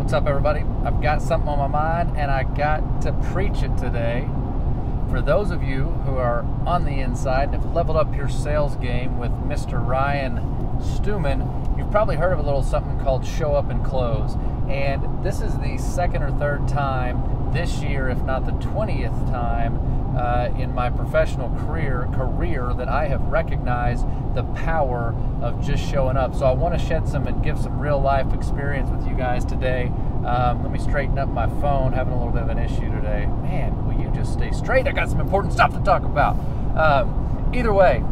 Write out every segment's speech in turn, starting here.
What's up, everybody? I've got something on my mind and I got to preach it today. For those of you who are on the inside and have leveled up your sales game with Mr. Ryan Stewman, you've probably heard of a little something called Show Up and Close. And this is the second or third time this year, if not the 20th time, in my professional career that I have recognized the power of just showing up. So I want to shed some and give some real life experience with you guys today. Let me straighten up my phone, having a little bit of an issue today. Man, will you just stay straight? I got some important stuff to talk about. Either way,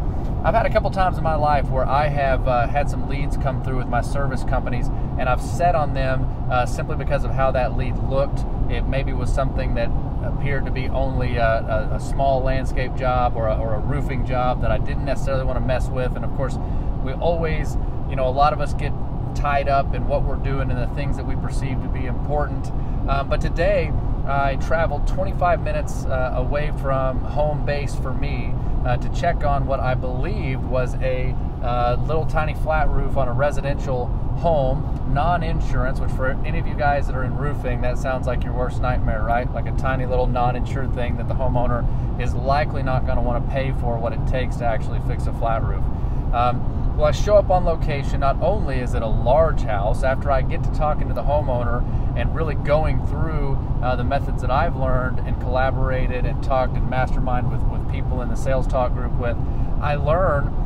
I've had a couple times in my life where I have had some leads come through with my service companies, and I've set on them simply because of how that lead looked. It maybe was something that appeared to be only a small landscape job or a roofing job that I didn't necessarily want to mess with. And of course, we always, a lot of us get tied up in what we're doing and the things that we perceive to be important. But today, I traveled 25 minutes away from home base for me to check on what I believed was a little tiny flat roof on a residential home, non-insurance, which for any of you guys that are in roofing, that sounds like your worst nightmare, right? Like a tiny little non-insured thing that the homeowner is likely not going to want to pay for what it takes to actually fix a flat roof. Well, I show up on location. Not only is it a large house, after I get to talking to the homeowner and really going through the methods that I've learned and collaborated and talked and masterminded with people in the sales talk group with, I learn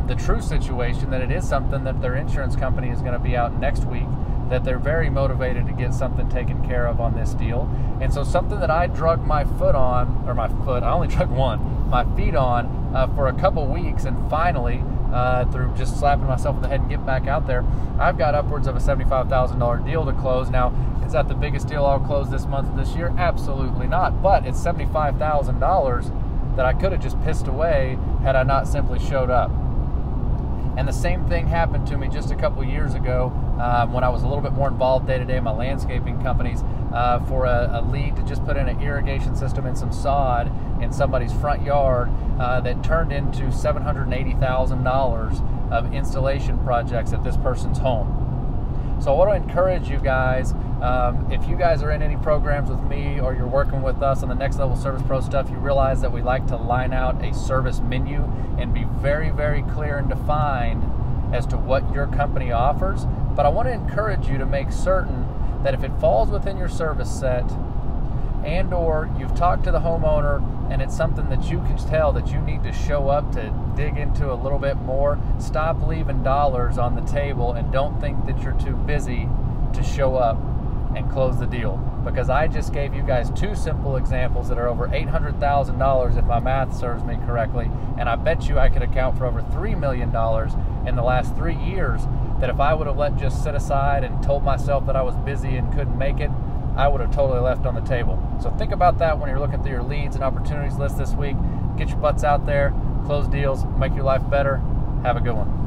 the true situation, that it is something that their insurance company is going to be out next week, that they're very motivated to get something taken care of on this deal. And so something that I drug my foot on, or I only drug my feet on for a couple weeks, and finally, through just slapping myself in the head and getting back out there, I've got upwards of a $75,000 deal to close. Now, is that the biggest deal I'll close this month or this year? Absolutely not, but it's $75,000 that I could have just pissed away had I not simply showed up. And the same thing happened to me just a couple years ago when I was a little bit more involved day-to-day in my landscaping companies for a lead to just put in an irrigation system and some sod in somebody's front yard that turned into $780,000 of installation projects at this person's home. So I want to encourage you guys, if you guys are in any programs with me or you're working with us on the Next Level Service Pro stuff, you realize that we like to line out a service menu and be very, very clear and defined as to what your company offers. But I want to encourage you to make certain that if it falls within your service set, and or you've talked to the homeowner and it's something that you can tell that you need to show up to dig into a little bit more, stop leaving dollars on the table and don't think that you're too busy to show up and close the deal. Because I just gave you guys two simple examples that are over $800,000 if my math serves me correctly, and I bet you I could account for over $3 million in the last 3 years that if I would have let just sit aside and told myself that I was busy and couldn't make it, I would have totally left on the table. So think about that when you're looking through your leads and opportunities list this week. Get your butts out there, close deals, make your life better. Have a good one.